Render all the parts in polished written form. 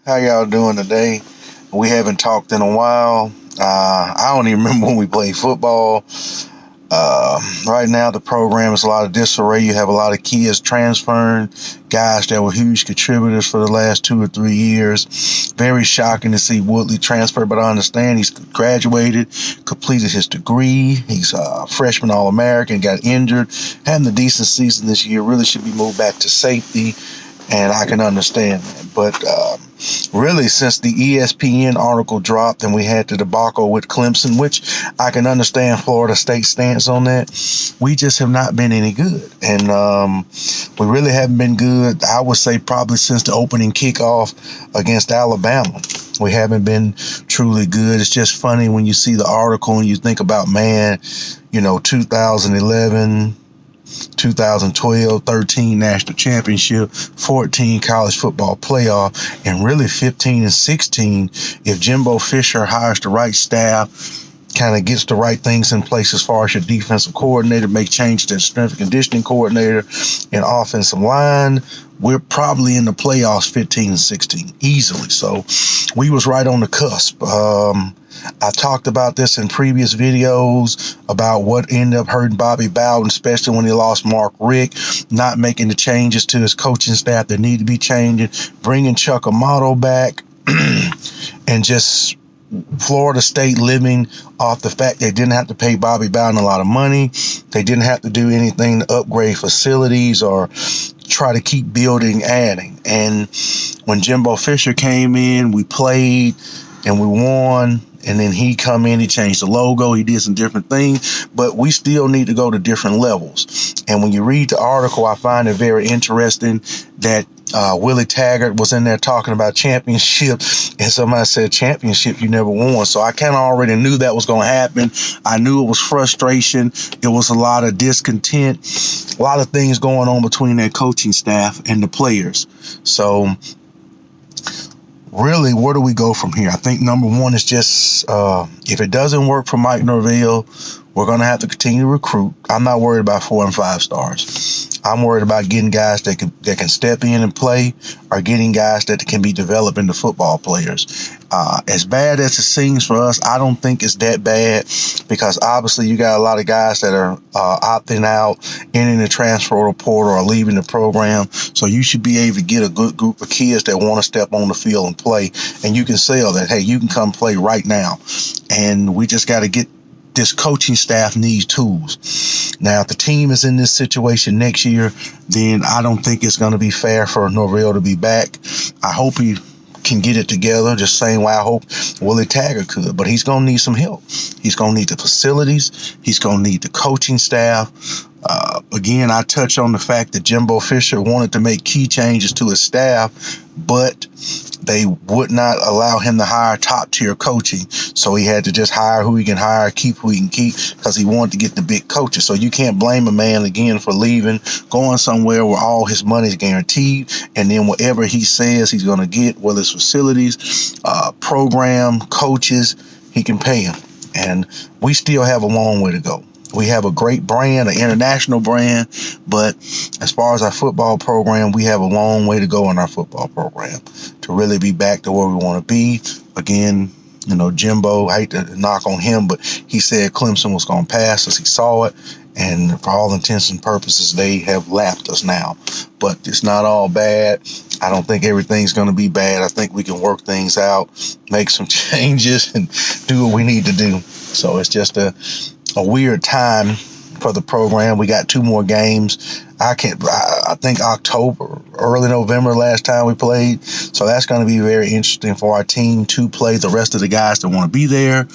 How y'all doing today? We haven't talked in a while. I don't even remember when we played football. Right now, the program is a lot of disarray. You have a lot of kids transferring, guys that were huge contributors for the last 2 or 3 years. Very shocking to see Woodley transfer, but I understand he's graduated, completed his degree. He's a freshman All-American, got injured, having a decent season this year. Really should be moved back to safety, and I can understand that. But really, since the ESPN article dropped and we had the debacle with Clemson, which I can understand Florida State's stance on that, we just have not been any good. And we really haven't been good, I would say, probably since the opening kickoff against Alabama. We haven't been truly good. It's just funny when you see the article and you think about, 2011, 2012, 13 national championship, 14 college football playoff, and really 15 and 16 if Jimbo Fisher hires the right staff, kind of gets the right things in place as far as your defensive coordinator, make changes to the strength and conditioning coordinator and offensive line. We're probably in the playoffs 15 and 16 easily. So we was right on the cusp. I talked about this in previous videos about what ended up hurting Bobby Bowden, especially when he lost Mark Richt, not making the changes to his coaching staff that need to be changing, bringing Chuck Amato back, and just Florida State living off the fact they didn't have to pay Bobby Bowden a lot of money. They didn't have to do anything to upgrade facilities or try to keep building, adding. And when Jimbo Fisher came in, we played and we won. And then he come in, he changed the logo, he did some different things, but we still need to go to different levels. And when you read the article, I find it very interesting that Willie Taggart was in there talking about championship, and somebody said, championship you never won. So I kind of already knew that was going to happen. I knew it was frustration. It was a lot of discontent, a lot of things going on between that coaching staff and the players. So really, where do we go from here? I think number one is just, if it doesn't work for Mike Norvell, we're going to have to continue to recruit. I'm not worried about 4 and 5 stars. I'm worried about getting guys that can step in and play, or getting guys that can be developed into football players. As bad as it seems for us, I don't think it's that bad, because obviously you got a lot of guys that are opting out, entering the transfer portal, or leaving the program. So you should be able to get a good group of kids that want to step on the field and play, and you can sell that, hey, you can come play right now. And we just got to get this coaching staff needs tools. Now, if the team is in this situation next year, then I don't think it's going to be fair for Norvell to be back. I hope he can get it together, just same way I hope Willie Taggart could, but he's going to need some help. He's going to need the facilities. He's going to need the coaching staff. Again, I touch on the fact that Jimbo Fisher wanted to make key changes to his staff, but they would not allow him to hire top tier coaching. So he had to just hire who he can hire, keep who he can keep, because he wanted to get the big coaches. So you can't blame a man again for leaving, going somewhere where all his money is guaranteed, and then whatever he says he's going to get, whether it's facilities, program, coaches, he can pay him. And we still have a long way to go. We have a great brand, an international brand, but as far as our football program, we have a long way to go in our football program to really be back to where we want to be. Again, Jimbo, I hate to knock on him, but he said Clemson was going to pass us. He saw it, and for all intents and purposes, they have lapped us now. But it's not all bad. I don't think everything's going to be bad. I think we can work things out, make some changes, and do what we need to do. So it's just a weird time for the program. We got 2 more games. I think October, early November last time we played. So that's going to be very interesting for our team to play the rest of the guys that want to be there.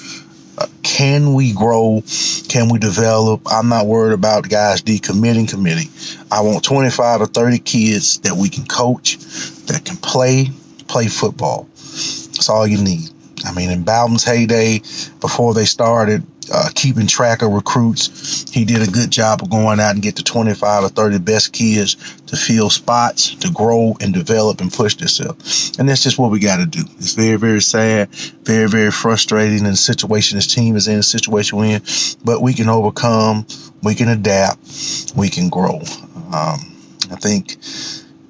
Can we grow? Can we develop? I'm not worried about guys decommitting, committing. I want 25 or 30 kids that we can coach, that can play football. That's all you need. I mean, in Bowden's heyday, before they started keeping track of recruits, he did a good job of going out and get the 25 or 30 best kids to fill spots, to grow and develop and push themselves. And that's just what we got to do. It's very, very sad, very, very frustrating in the situation this team is in, the situation we're in. But we can overcome, we can adapt, we can grow. I think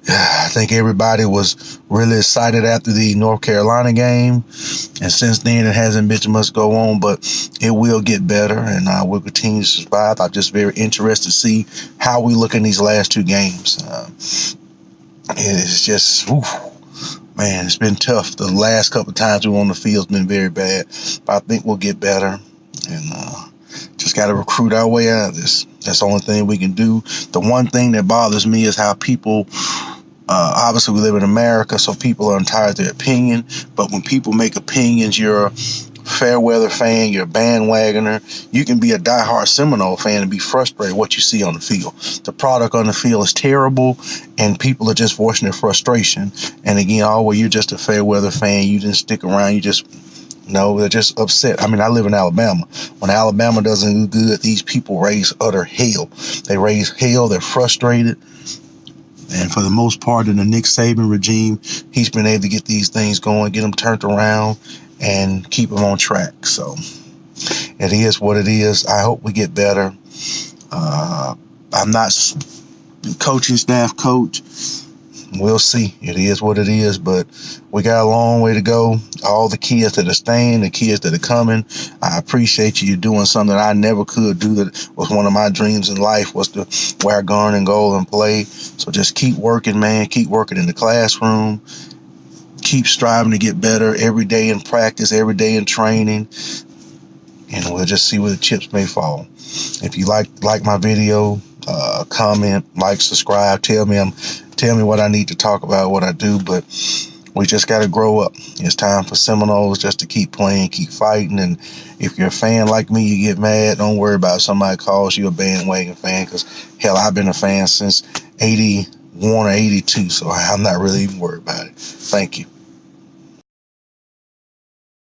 I think everybody was really excited after the North Carolina game, and since then it hasn't been too much go on, but it will get better, and we'll continue to survive. I'm just very interested to see how we look in these last two games. It's just, man, it's been tough. The last couple of times we were on the field's been very bad, but I think we'll get better, and just got to recruit our way out of this. That's the only thing we can do. The one thing that bothers me is how people, obviously we live in America, so people are entitled to their opinion, but when people make opinions, you're a fair weather fan, you're a bandwagoner. You can be a diehard Seminole fan and be frustrated what you see on the field. The product on the field is terrible, and people are just voicing their frustration. And again, you're just a fair weather fan. You didn't stick around. You just, no, they're just upset. I mean, I live in Alabama. When Alabama doesn't do good, these people raise utter hell. They raise hell. They're frustrated. And for the most part, in the Nick Saban regime, he's been able to get these things going, get them turned around, and keep them on track. So it is what it is. I hope we get better. I'm not coaching staff coach. We'll see. It is what it is, but we got a long way to go. All the kids that are staying, the kids that are coming, I appreciate you. You're doing something that I never could do. That was one of my dreams in life, was to wear garnet and gold and play. So just keep working, man. Keep working in the classroom. Keep striving to get better every day in practice, every day in training, and we'll just see where the chips may fall. If you like my video, comment, like, subscribe, tell me what I need to talk about, what I do, but we just got to grow up. It's time for Seminoles just to keep playing, keep fighting, and if you're a fan like me, you get mad, don't worry about it. Somebody calls you a bandwagon fan, because, hell, I've been a fan since 81 or 82, so I'm not really even worried about it. Thank you.